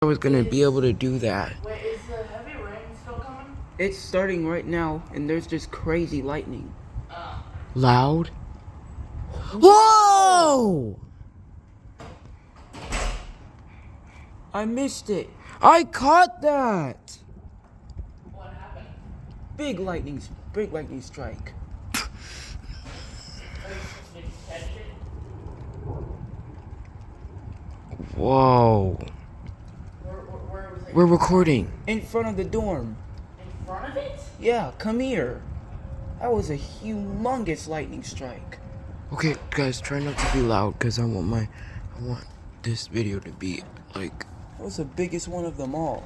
I was gonna be able to do that. Wait, is the heavy rain still coming? It's starting right now, and there's just crazy lightning. Loud? Whoa! I missed it. I caught that! What happened? Big lightning strike. Are you supposed to catch it? Whoa. Where was it? We're recording. In front of the dorm. In front of it? Yeah, come here. That was a humongous lightning strike. Okay, guys, try not to be loud, because I want this video to be, like... That was the biggest one of them all.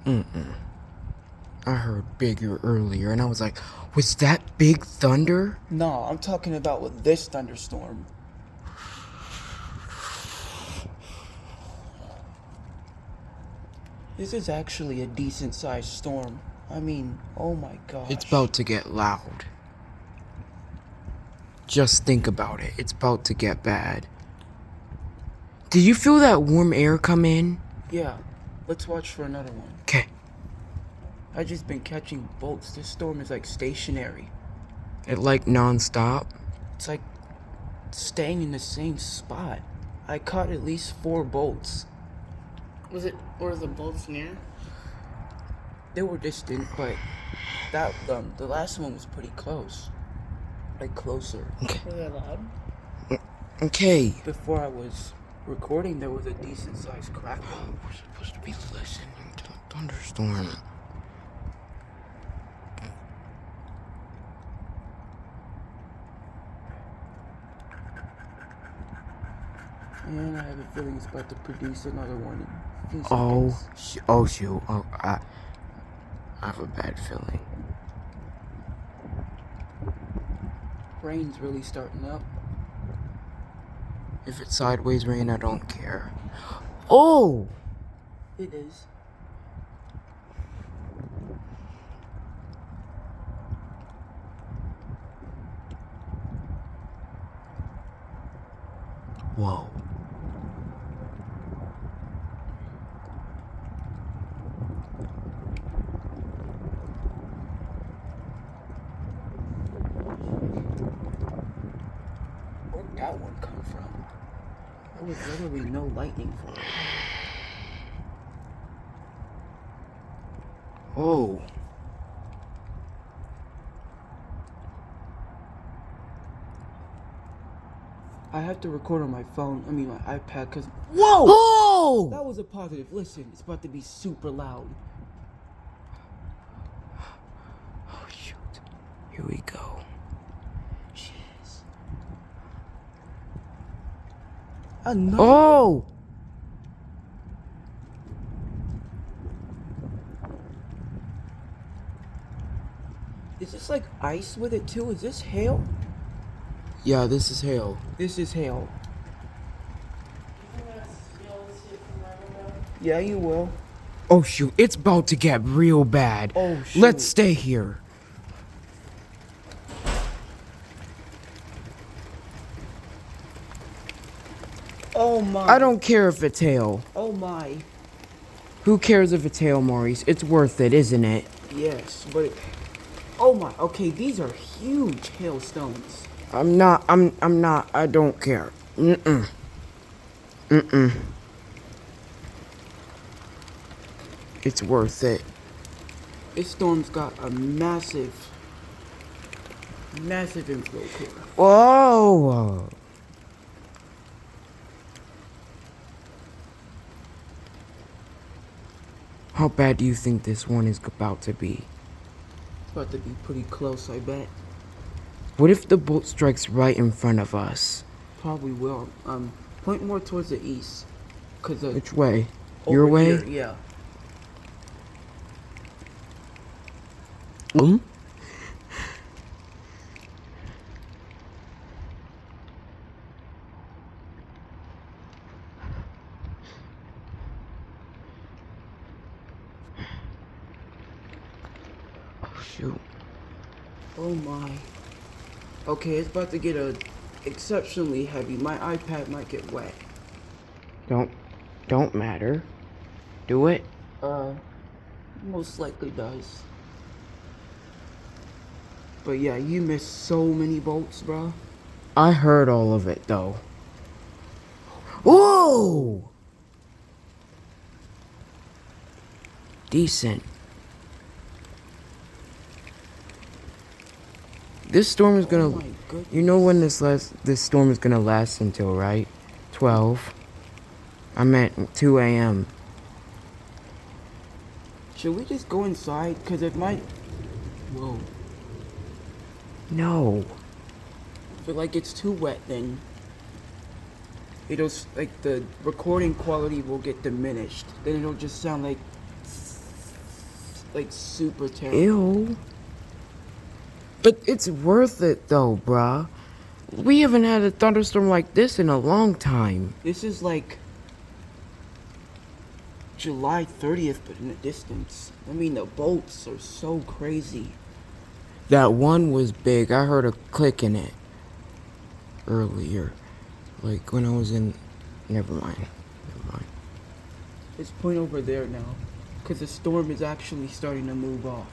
I heard bigger earlier, and I was like, was that big thunder? No, I'm talking about with this thunderstorm. This is actually a decent-sized storm. I mean, oh my gosh. It's about to get loud. Just think about it. It's about to get bad. Did you feel that warm air come in? Yeah, let's watch for another one. Okay. I just been catching bolts. This storm is like stationary. It like non-stop? It's like staying in the same spot. I caught at least 4 bolts. Were the bolts near? They were distant, but the last one was pretty close. Like closer. Okay. Were they loud? Okay. Before I was recording, there was a decent sized crack. We're supposed to be listening to the thunderstorm. And I have a feeling it's about to produce another one in a few Oh, seconds. shoot. Oh, I have a bad feeling. Rain's really starting up. If it's sideways rain, I don't care. Oh! It is. Whoa. Where'd that one come from? There was literally no lightning for it. Oh. I have to record on my phone, my iPad, because... Whoa! Oh! That was a positive. Listen, it's about to be super loud. Oh, shoot. Here we go. Jeez. Another... Oh! Is this like ice with it too? Is this hail? Yeah, this is hail. This is hail. You think that's be able to see it from my window? Yeah, you will. Oh, shoot. It's about to get real bad. Oh, shoot. Let's stay here. Oh my. I don't care if it's hail. Oh my. Who cares if it's hail, Maurice? It's worth it, isn't it? Yes, but... Oh my. Okay, these are huge hailstones. I'm not. I don't care. Mm-mm. It's worth it. This storm's got a massive inflow here. Whoa! How bad do you think this one is about to be? It's about to be pretty close, I bet. What if the bolt strikes right in front of us? Probably will. Point more towards the east. Which way? Your way? Here, yeah. Hmm? Oh, shoot. Oh my. Okay, it's about to get exceptionally heavy. My iPad might get wet. Don't matter. Do it. Most likely does. But yeah, you missed so many bolts, bro. I heard all of it though. Whoa! Decent. This storm is gonna. Oh my goodness. You know when this storm is gonna last until, right? 12. I meant 2 a.m. Should we just go inside? Cause it might. Whoa. No. But like it's too wet, then it'll like the recording quality will get diminished. Then it'll just sound like super terrible. Ew. But it's worth it though, bruh. We haven't had a thunderstorm like this in a long time. This is like July 30th, but in the distance. I mean, the bolts are so crazy. That one was big. I heard a click in it earlier. Like when I was in. Never mind. Let's point over there now, because the storm is actually starting to move off.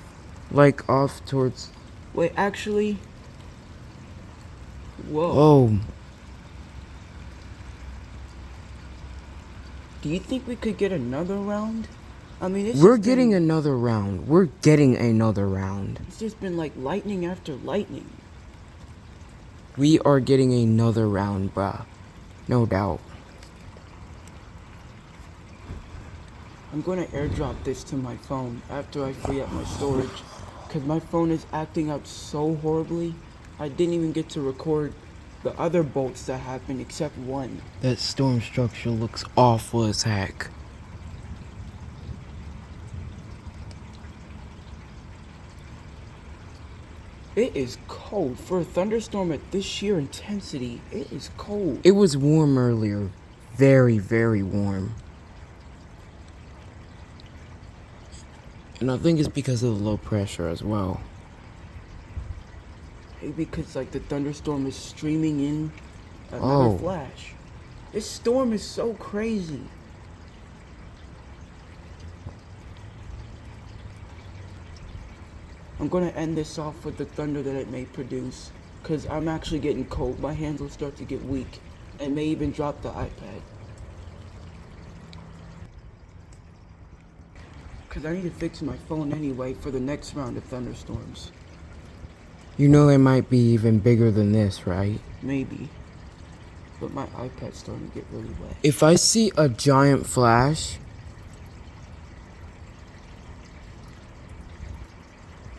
Like off towards. Wait, actually. Whoa. Oh. Do you think we could get another round? I mean, We're getting another round. It's just been like lightning after lightning. We are getting another round, bruh. No doubt. I'm gonna airdrop this to my phone after I free up my storage, because my phone is acting up so horribly. I didn't even get to record the other bolts that happened except one. That storm structure looks awful as heck. It is cold. For a thunderstorm at this sheer intensity, it is cold. It was warm earlier. Very, very warm. And I think it's because of the low pressure as well. Maybe because like the thunderstorm is streaming in another flash. This storm is so crazy. I'm gonna end this off with the thunder that it may produce, because I'm actually getting cold. My hands will start to get weak and may even drop the iPad. Because I need to fix my phone anyway for the next round of thunderstorms. You know it might be even bigger than this, right? Maybe. But my iPad's starting to get really wet. If I see a giant flash,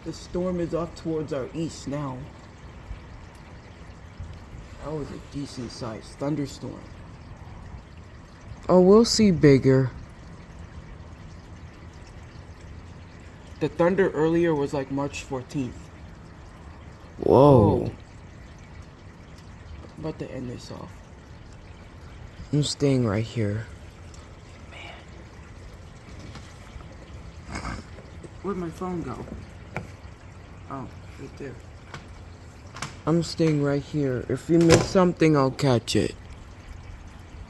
the storm is off towards our east now. That was a decent sized thunderstorm. oh, we'll see bigger. The thunder earlier was like March 14th. Whoa. I'm about to end this off. I'm staying right here. Where'd my phone go? Oh, right there. I'm staying right here. If you miss something, I'll catch it.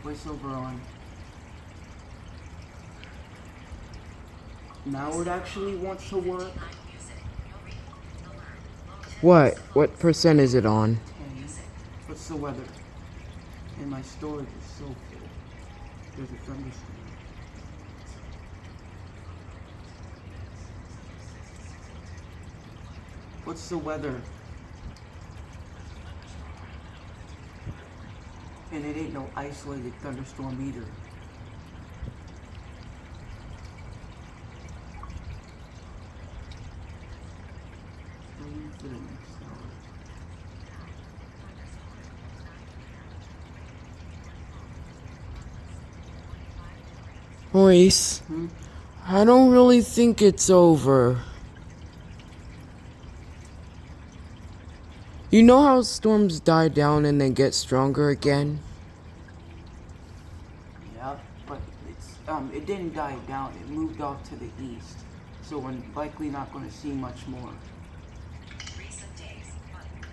Voiceover on. Now it actually wants to work. What? What percent is it on? 10. What's the weather? And my storage is so full. There's a thunderstorm. What's the weather? And it ain't no isolated thunderstorm either. For the next hour. Maurice, I don't really think it's over. You know how storms die down and then get stronger again? Yeah, but it didn't die down. It moved off to the east, so we're likely not going to see much more.